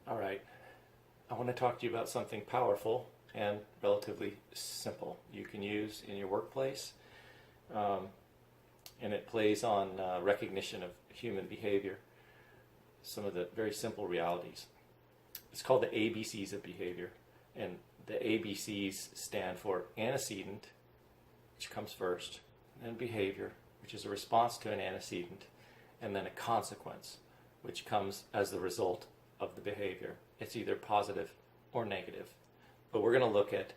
All right. I want to talk to you about something powerful and relatively simple you can use in your workplace. Um, and it plays on recognition of human behavior, some of the very simple realities. It's called the ABCs of behavior. And the ABCs stand for antecedent, which comes first, and then behavior, which is a response to an antecedent, and then a consequence, which comes as the result of the behavior. It's either positive or negative. But we're going to look at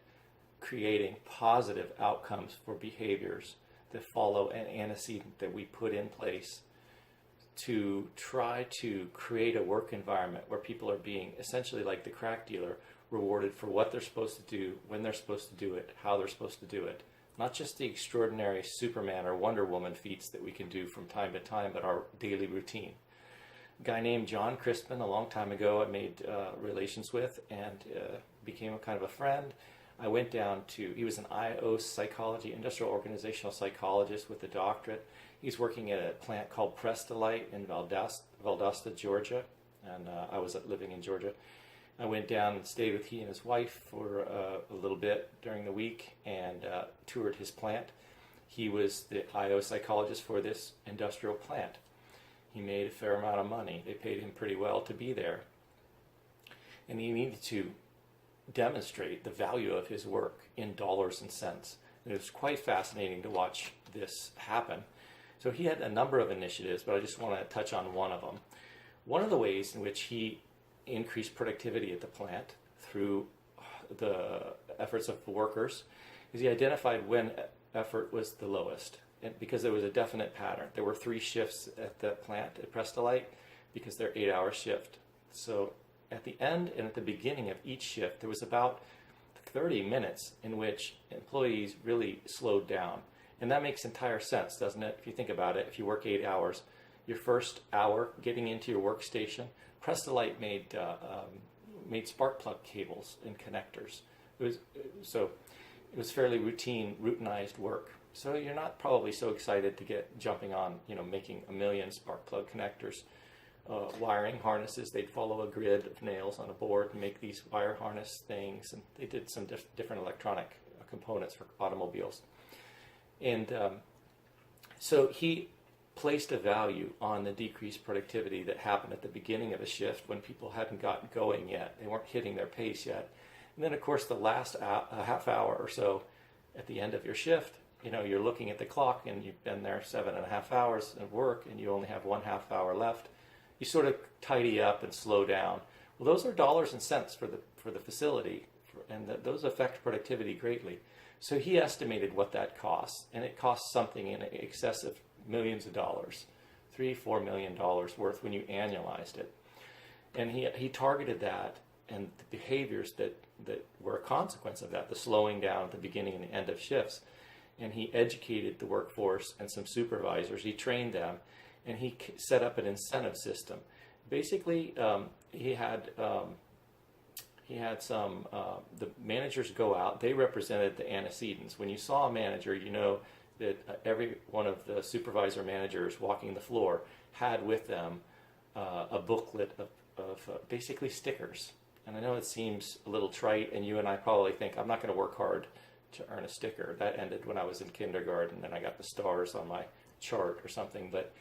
creating positive outcomes for behaviors that follow an antecedent that we put in place to try to create a work environment where people are being, essentially like the crack dealer, rewarded for what they're supposed to do, when they're supposed to do it, how they're supposed to do it. Not just the extraordinary Superman or Wonder Woman feats that we can do from time to time, but our daily routine. A guy named John Crispin, a long time ago, I made relations with and became a kind of a friend. I went down to, he was an IO psychology, industrial organizational psychologist with a doctorate. He's working at a plant called Prestolite in Valdosta, Georgia, and I was living in Georgia. I went down and stayed with he and his wife for a little bit during the week and toured his plant. He was the IO psychologist for this industrial plant. He made a fair amount of money. They paid him pretty well to be there. And he needed to demonstrate the value of his work in dollars and cents. And it was quite fascinating to watch this happen. So he had a number of initiatives, but I just want to touch on one of them. One of the ways in which he increased productivity at the plant through the efforts of the workers is he identified when effort was the lowest. And because there was a definite pattern. There were 3 shifts at the plant at Prestolite because they're 8-hour shift. So at the end and at the beginning of each shift, there was about 30 minutes in which employees really slowed down. And that makes entire sense, doesn't it? If you think about it, if you work 8 hours, your first hour getting into your workstation, Prestolite made spark plug cables and connectors. It was fairly routinized work. So you're not probably so excited to get jumping on, making a million spark plug connectors, wiring harnesses. They'd follow a grid of nails on a board and make these wire harness things. And they did some different electronic components for automobiles. And so he placed a value on the decreased productivity that happened at the beginning of a shift when people hadn't gotten going yet. They weren't hitting their pace yet. And then, of course, the last half hour or so at the end of your shift, you're looking at the clock and you've been there 7.5 hours of work and you only have 1/2 hour left. You sort of tidy up and slow down. Well, those are dollars and cents for the facility, and those affect productivity greatly. So he estimated what that costs, and it costs something in excess of millions of dollars, $3-4 million worth when you annualized it. And he targeted that and the behaviors that were a consequence of that, the slowing down at the beginning and the end of shifts. And he educated the workforce and some supervisors. He trained them, and he set up an incentive system. Basically, he had some, the managers go out, they represented the antecedents. When you saw a manager, you know that every one of the supervisor managers walking the floor had with them a booklet of basically stickers. And I know it seems a little trite, and you and I probably think, I'm not going to work hard to earn a sticker. That ended when I was in kindergarten, and I got the stars on my chart or something. But,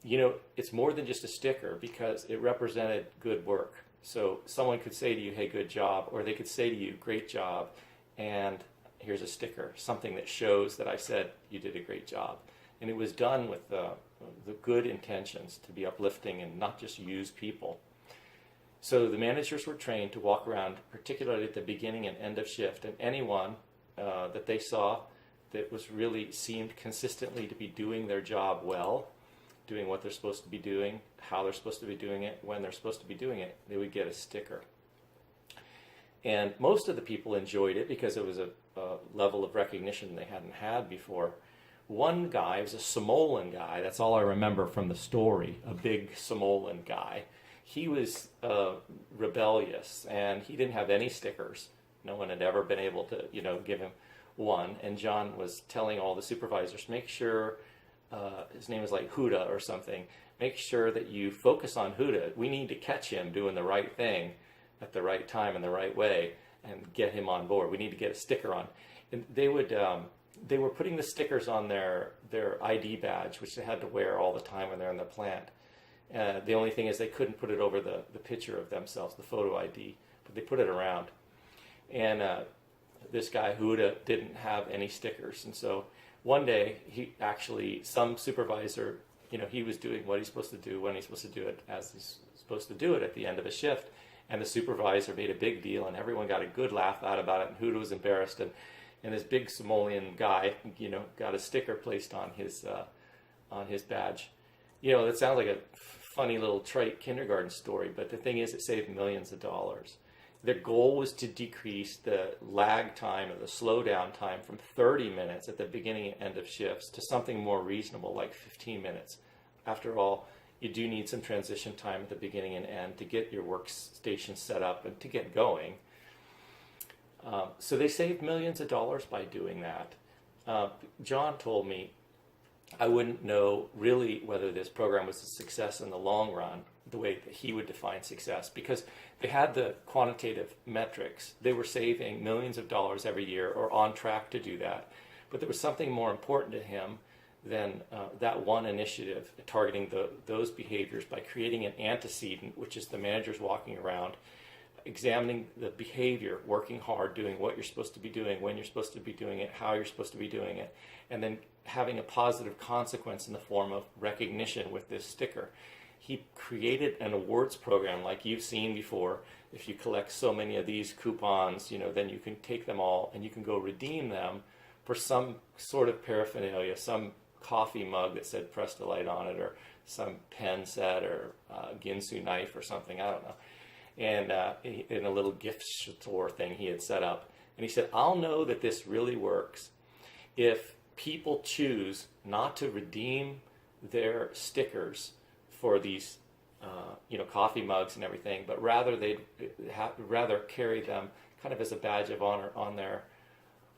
it's more than just a sticker because it represented good work. So someone could say to you, hey, good job, or they could say to you, great job, and here's a sticker, something that shows that I said you did a great job. And it was done with the good intentions to be uplifting and not just use people. So the managers were trained to walk around, particularly at the beginning and end of shift, and anyone that they saw that was really seemed consistently to be doing their job well, doing what they're supposed to be doing, how they're supposed to be doing it, when they're supposed to be doing it, they would get a sticker. And most of the people enjoyed it because it was a level of recognition they hadn't had before. One guy was a Samoan guy, that's all I remember from the story, a big Samoan guy. He was rebellious, and he didn't have any stickers. No one had ever been able to, give him one. And John was telling all the supervisors, make sure, his name was like Huda or something, make sure that you focus on Huda. We need to catch him doing the right thing at the right time in the right way and get him on board. We need to get a sticker on. And they were putting the stickers on their ID badge, which they had to wear all the time when they're in the plant. The only thing is they couldn't put it over the picture of themselves, the photo ID, but they put it around. And this guy, Huda, didn't have any stickers. And so one day, some supervisor, he was doing what he's supposed to do when he's supposed to do it, as he's supposed to do it at the end of a shift. And the supervisor made a big deal, and everyone got a good laugh out about it, and Huda was embarrassed. And this big Somalian guy, got a sticker placed on his badge. That sounds like a funny little trite kindergarten story, but the thing is, it saved millions of dollars. The goal was to decrease the lag time or the slowdown time from 30 minutes at the beginning and end of shifts to something more reasonable, like 15 minutes. After all, you do need some transition time at the beginning and end to get your workstation set up and to get going. So they saved millions of dollars by doing that. John told me I wouldn't know really whether this program was a success in the long run, the way that he would define success, because they had the quantitative metrics. They were saving millions of dollars every year, or on track to do that. But there was something more important to him than that one initiative targeting those behaviors by creating an antecedent, which is the managers walking around, examining the behavior, working hard, doing what you're supposed to be doing, when you're supposed to be doing it, how you're supposed to be doing it, and then having a positive consequence in the form of recognition with this sticker. He created an awards program like you've seen before. If you collect so many of these coupons, then you can take them all and you can go redeem them for some sort of paraphernalia, some coffee mug that said Prestolite on it, or some pen set, or Ginsu knife or something, I don't know. And in a little gift store thing he had set up. And he said, I'll know that this really works if people choose not to redeem their stickers for these coffee mugs and everything, but rather they'd rather carry them kind of as a badge of honor on their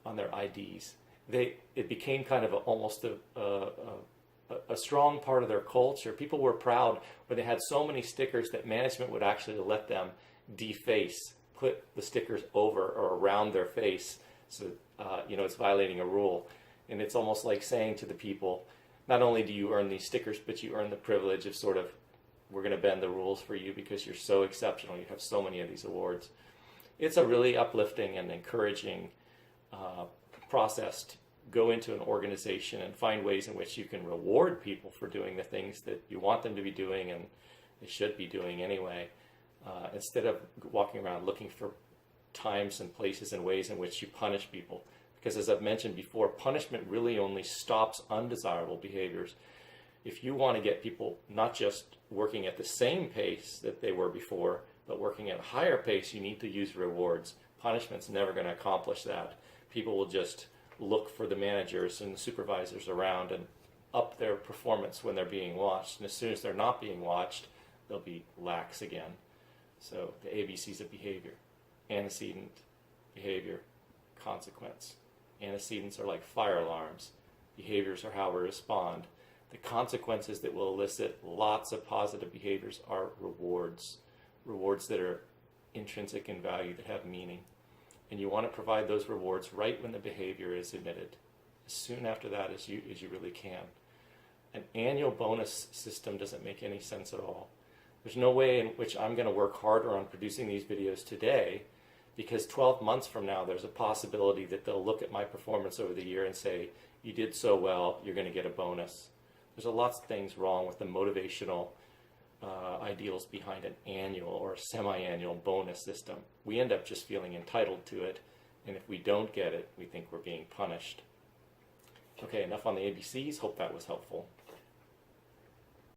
IDs. It became kind of almost a strong part of their culture. People were proud when they had so many stickers that management would actually let them deface, put the stickers over or around their face, so it's violating a rule. And it's almost like saying to the people, not only do you earn these stickers, but you earn the privilege of sort of, we're going to bend the rules for you because you're so exceptional, you have so many of these awards. It's a really uplifting and encouraging process to go into an organization and find ways in which you can reward people for doing the things that you want them to be doing and they should be doing anyway, instead of walking around looking for times and places and ways in which you punish people. Because as I've mentioned before, punishment really only stops undesirable behaviors. If you want to get people not just working at the same pace that they were before, but working at a higher pace, you need to use rewards. Punishment's never going to accomplish that. People will just look for the managers and the supervisors around and up their performance when they're being watched. And as soon as they're not being watched, they'll be lax again. So the ABCs of behavior: antecedent, behavior, consequence. Antecedents are like fire alarms. Behaviors are how we respond. The consequences that will elicit lots of positive behaviors are rewards. Rewards that are intrinsic in value, that have meaning. And you want to provide those rewards right when the behavior is emitted, as soon after that as you really can. An annual bonus system doesn't make any sense at all. There's no way in which I'm going to work harder on producing these videos today, because 12 months from now, there's a possibility that they'll look at my performance over the year and say, you did so well, you're going to get a bonus. There's lots of things wrong with the motivational ideals behind an annual or semi-annual bonus system. We end up just feeling entitled to it, and if we don't get it, we think we're being punished. Okay, enough on the ABCs. Hope that was helpful.